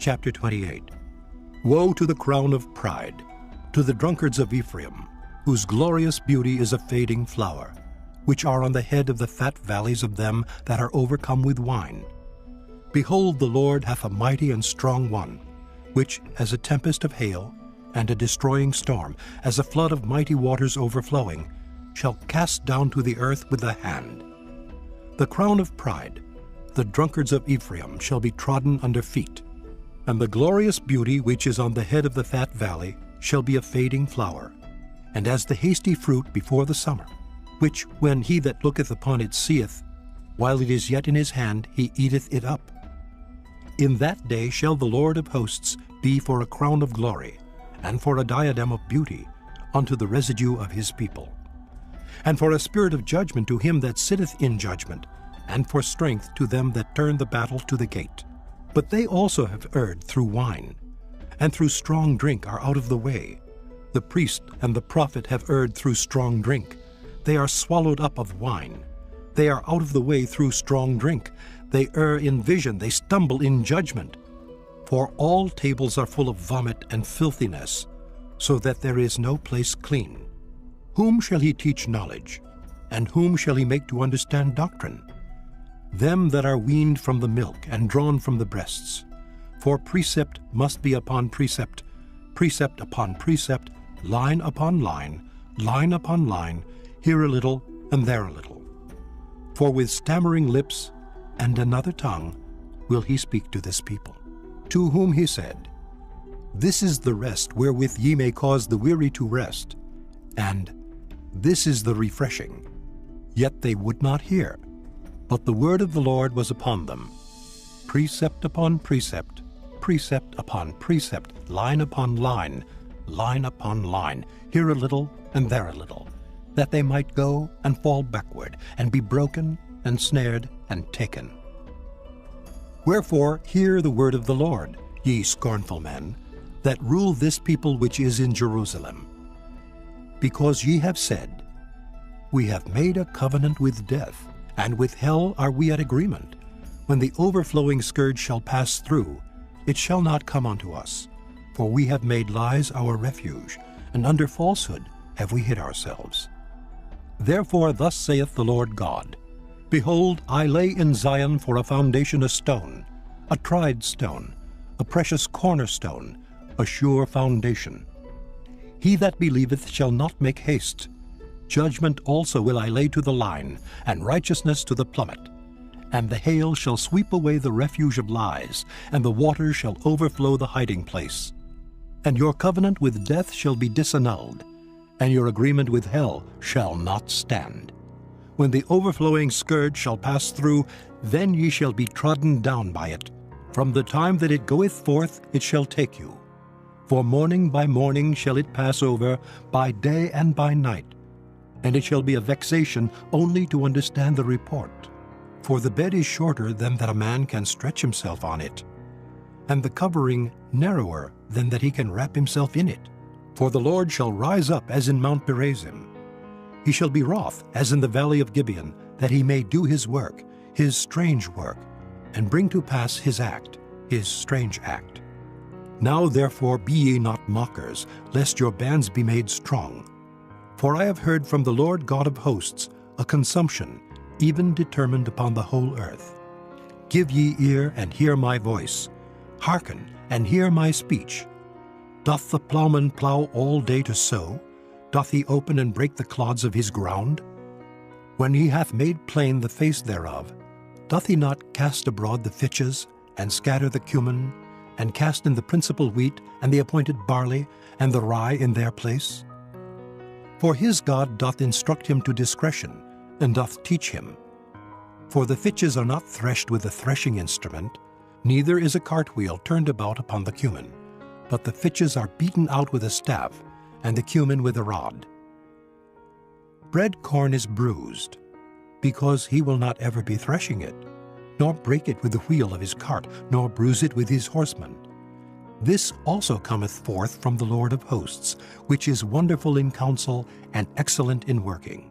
Chapter 28. Woe to the crown of pride, to the drunkards of Ephraim, whose glorious beauty is a fading flower, which are on the head of the fat valleys of them that are overcome with wine. Behold, the Lord hath a mighty and strong one, which, as a tempest of hail, and a destroying storm, as a flood of mighty waters overflowing, shall cast down to the earth with the hand. The crown of pride, the drunkards of Ephraim, shall be trodden under feet, and the glorious beauty which is on the head of the fat valley shall be a fading flower, and as the hasty fruit before the summer, which when he that looketh upon it seeth, while it is yet in his hand, he eateth it up. In that day shall the Lord of hosts be for a crown of glory, and for a diadem of beauty unto the residue of his people, and for a spirit of judgment to him that sitteth in judgment, and for strength to them that turn the battle to the gate. But they also have erred through wine, and through strong drink are out of the way. The priest and the prophet have erred through strong drink. They are swallowed up of wine. They are out of the way through strong drink. They err in vision, they stumble in judgment. For all tables are full of vomit and filthiness, so that there is no place clean. Whom shall he teach knowledge? And whom shall he make to understand doctrine? Them that are weaned from the milk and drawn from the breasts. For precept must be upon precept, precept upon precept, line upon line, line upon line, here a little and there a little. For with stammering lips and another tongue will he speak to this people, to whom he said, This is the rest wherewith ye may cause the weary to rest, and this is the refreshing. Yet they would not hear, but the word of the Lord was upon them, precept upon precept, precept upon precept, line upon line, line upon line, here a little and there a little, that they might go and fall backward, and be broken and snared and taken. Wherefore hear the word of the Lord, ye scornful men, that rule this people which is in Jerusalem. Because ye have said, We have made a covenant with death, and with hell are we at agreement. When the overflowing scourge shall pass through, it shall not come unto us. For we have made lies our refuge, and under falsehood have we hid ourselves. Therefore thus saith the Lord God, Behold, I lay in Zion for a foundation a stone, a tried stone, a precious cornerstone, a sure foundation. He that believeth shall not make haste. Judgment also will I lay to the line, and righteousness to the plummet. And the hail shall sweep away the refuge of lies, and the waters shall overflow the hiding place. And your covenant with death shall be disannulled, and your agreement with hell shall not stand. When the overflowing scourge shall pass through, then ye shall be trodden down by it. From the time that it goeth forth it shall take you. For morning by morning shall it pass over, by day and by night. And it shall be a vexation only to understand the report. For the bed is shorter than that a man can stretch himself on it, and the covering narrower than that he can wrap himself in it. For the Lord shall rise up as in Mount Perazim. He shall be wroth as in the valley of Gibeon, that he may do his work, his strange work, and bring to pass his act, his strange act. Now therefore be ye not mockers, lest your bands be made strong. For I have heard from the Lord God of hosts a consumption, even determined upon the whole earth. Give ye ear and hear my voice. Hearken and hear my speech. Doth the plowman plow all day to sow? Doth he open and break the clods of his ground? When he hath made plain the face thereof, doth he not cast abroad the fitches, and scatter the cumin, and cast in the principal wheat, and the appointed barley, and the rye in their place? For his God doth instruct him to discretion, and doth teach him. For the fitches are not threshed with a threshing instrument, neither is a cartwheel turned about upon the cumin, but the fitches are beaten out with a staff, and the cumin with a rod. Bread corn is bruised, because he will not ever be threshing it, nor break it with the wheel of his cart, nor bruise it with his horsemen. This also cometh forth from the Lord of hosts, which is wonderful in counsel and excellent in working.